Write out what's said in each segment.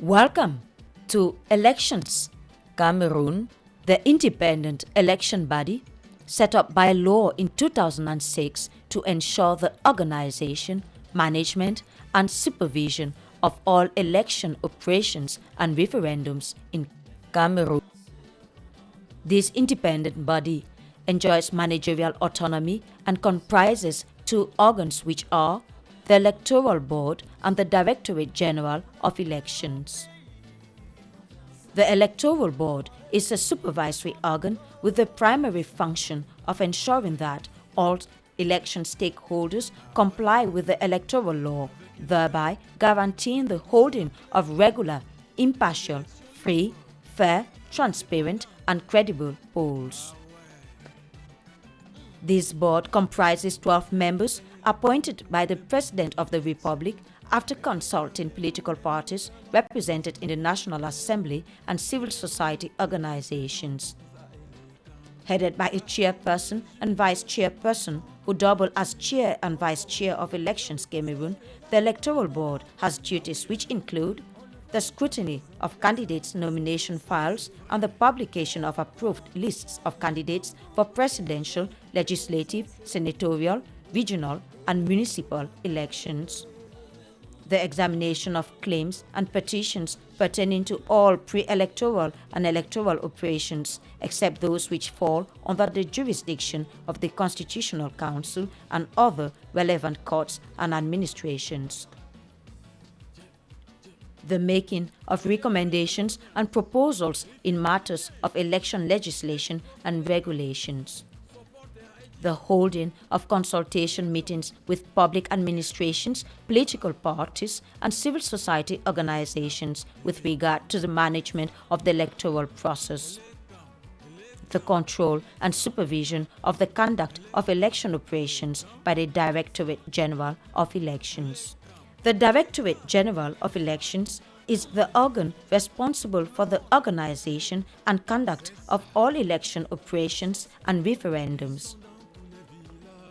Welcome to Elections Cameroon, the independent election body set up by law in 2006 to ensure the organization, management, and supervision of all election operations and referendums in Cameroon. This independent body enjoys managerial autonomy and comprises two organs, which are the Electoral Board and the Directorate General of Elections. The Electoral Board is a supervisory organ with the primary function of ensuring that all election stakeholders comply with the electoral law, thereby guaranteeing the holding of regular, impartial, free, fair, transparent, and credible polls. This board comprises 12 members appointed by the President of the Republic after consulting political parties represented in the National Assembly and civil society organizations. Headed by a chairperson and vice chairperson who double as chair and vice chair of Elections Cameroon, the Electoral Board has duties which include the scrutiny of candidates' nomination files and the publication of approved lists of candidates for presidential, legislative, senatorial, regional, and municipal elections. The examination of claims and petitions pertaining to all pre-electoral and electoral operations, except those which fall under the jurisdiction of the Constitutional Council and other relevant courts and administrations. The making of recommendations and proposals in matters of election legislation and regulations. The holding of consultation meetings with public administrations, political parties, and civil society organizations with regard to the management of the electoral process. The control and supervision of the conduct of election operations by the Directorate General of Elections. The Directorate General of Elections is the organ responsible for the organization and conduct of all election operations and referendums.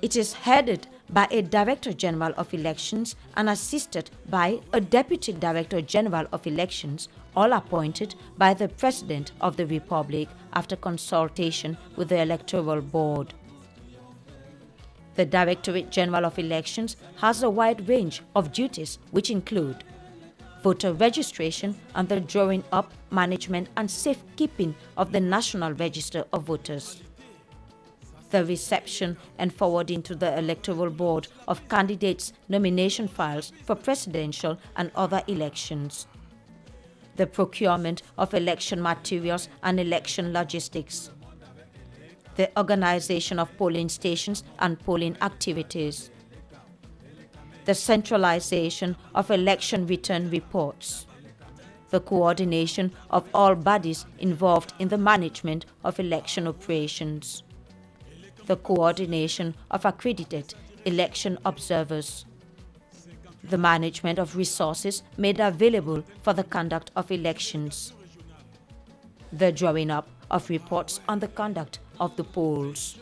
It is headed by a Director General of Elections and assisted by a Deputy Director General of Elections, all appointed by the President of the Republic after consultation with the Electoral Board. The Directorate General of Elections has a wide range of duties which include voter registration and the drawing up, management, and safekeeping of the National Register of Voters. The reception and forwarding to the Electoral Board of candidates' nomination files for presidential and other elections. The procurement of election materials and election logistics. The organization of polling stations and polling activities. The centralization of election return reports. The coordination of all bodies involved in the management of election operations. The coordination of accredited election observers. The management of resources made available for the conduct of elections. The drawing up of reports on the conduct of the polls.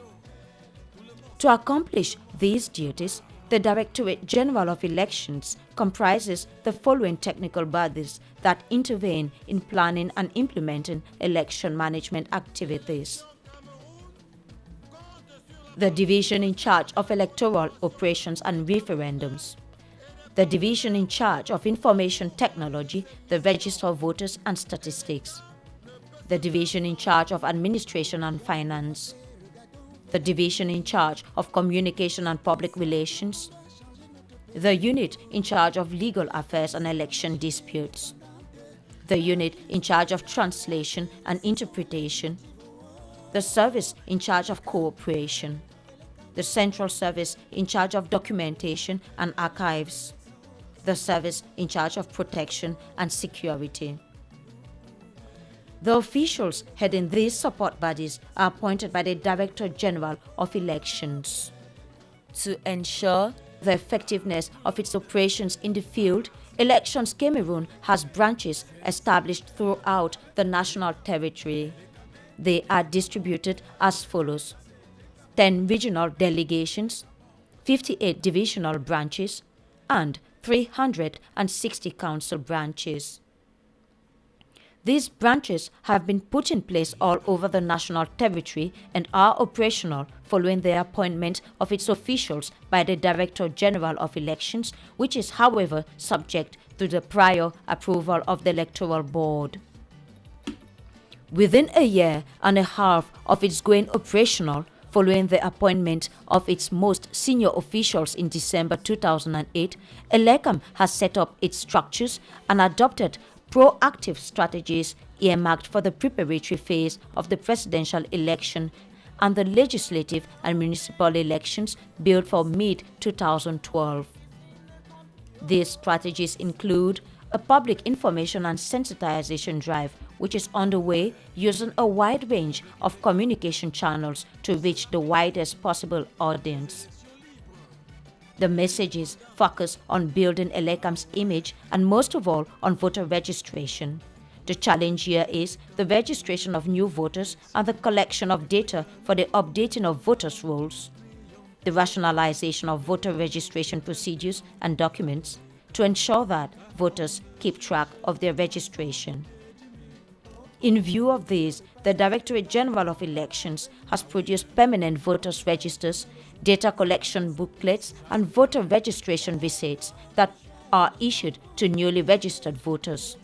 To accomplish these duties, the Directorate General of Elections comprises the following technical bodies that intervene in planning and implementing election management activities. The Division in charge of electoral operations and referendums. The Division in charge of information technology, the Register of Voters and Statistics. The Division in charge of administration and finance. The Division in charge of communication and public relations. The Unit in charge of legal affairs and election disputes. The Unit in charge of translation and interpretation. The Service in charge of cooperation. The Central Service in charge of documentation and archives. The Service in charge of protection and security. The officials heading these support bodies are appointed by the Director General of Elections. To ensure the effectiveness of its operations in the field, Elections Cameroon has branches established throughout the national territory. They are distributed as follows: 10 regional delegations, 58 divisional branches, and 360 council branches. These branches have been put in place all over the national territory and are operational following the appointment of its officials by the Director General of Elections, which is, however, subject to the prior approval of the Electoral Board. Within a year and a half of its going operational, following the appointment of its most senior officials in December 2008, ELECAM has set up its structures and adopted proactive strategies earmarked for the preparatory phase of the presidential election and the legislative and municipal elections billed for mid-2012. These strategies include a public information and sensitization drive, which is underway using a wide range of communication channels to reach the widest possible audience. The messages focus on building ELECAM's image and most of all on voter registration. The challenge here is the registration of new voters and the collection of data for the updating of voters' rolls, the rationalization of voter registration procedures and documents to ensure that voters keep track of their registration. In view of this, the Directorate General of Elections has produced permanent voters' registers, data collection booklets, and voter registration receipts that are issued to newly registered voters.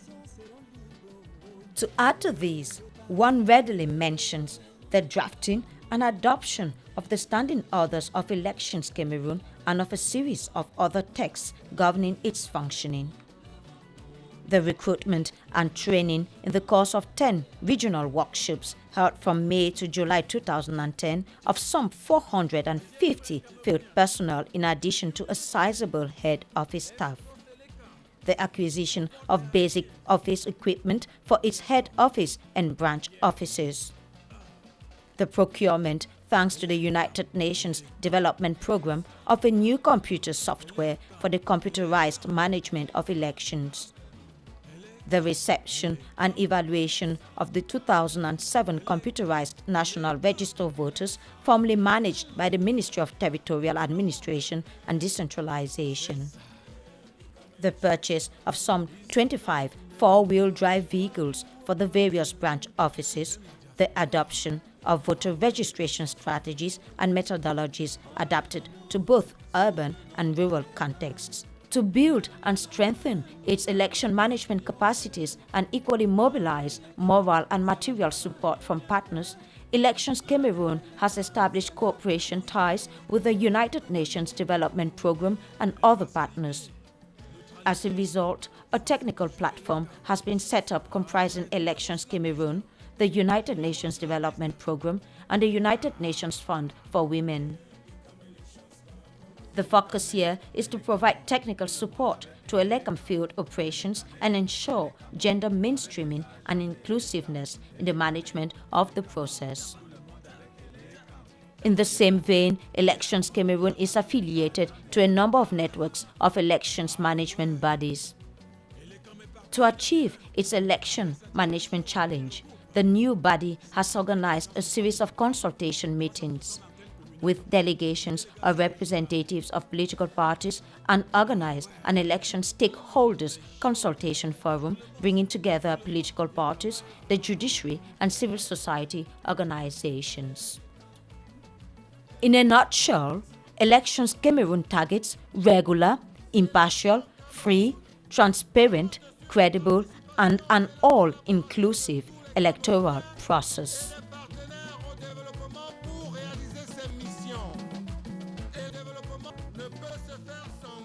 To add to these, one readily mentions the drafting and adoption of the Standing Orders of Elections Cameroon and of a series of other texts governing its functioning. The recruitment and training in the course of 10 regional workshops held from May to July 2010 of some 450 field personnel in addition to a sizable head office staff. The acquisition of basic office equipment for its head office and branch offices. The procurement, thanks to the United Nations Development Programme, of a new computer software for the computerized management of elections. The reception and evaluation of the 2007 computerized National Register of Voters, formerly managed by the Ministry of Territorial Administration and Decentralization. The purchase of some 25 four-wheel drive vehicles for the various branch offices, the adoption of voter registration strategies and methodologies adapted to both urban and rural contexts. To build and strengthen its election management capacities and equally mobilize moral and material support from partners, Elections Cameroon has established cooperation ties with the United Nations Development Programme and other partners. As a result, a technical platform has been set up comprising Elections Cameroon, the United Nations Development Programme, and the United Nations Fund for Women. The focus here is to provide technical support to ELECAM field operations and ensure gender mainstreaming and inclusiveness in the management of the process. In the same vein, Elections Cameroon is affiliated to a number of networks of elections management bodies. To achieve its election management challenge, the new body has organized a series of consultation meetings with delegations of representatives of political parties and organized an election stakeholders consultation forum bringing together political parties, the judiciary, and civil society organizations. In a nutshell, Elections Cameroon targets regular, impartial, free, transparent, credible, and an all-inclusive electoral process. Et développement ne peut se faire sans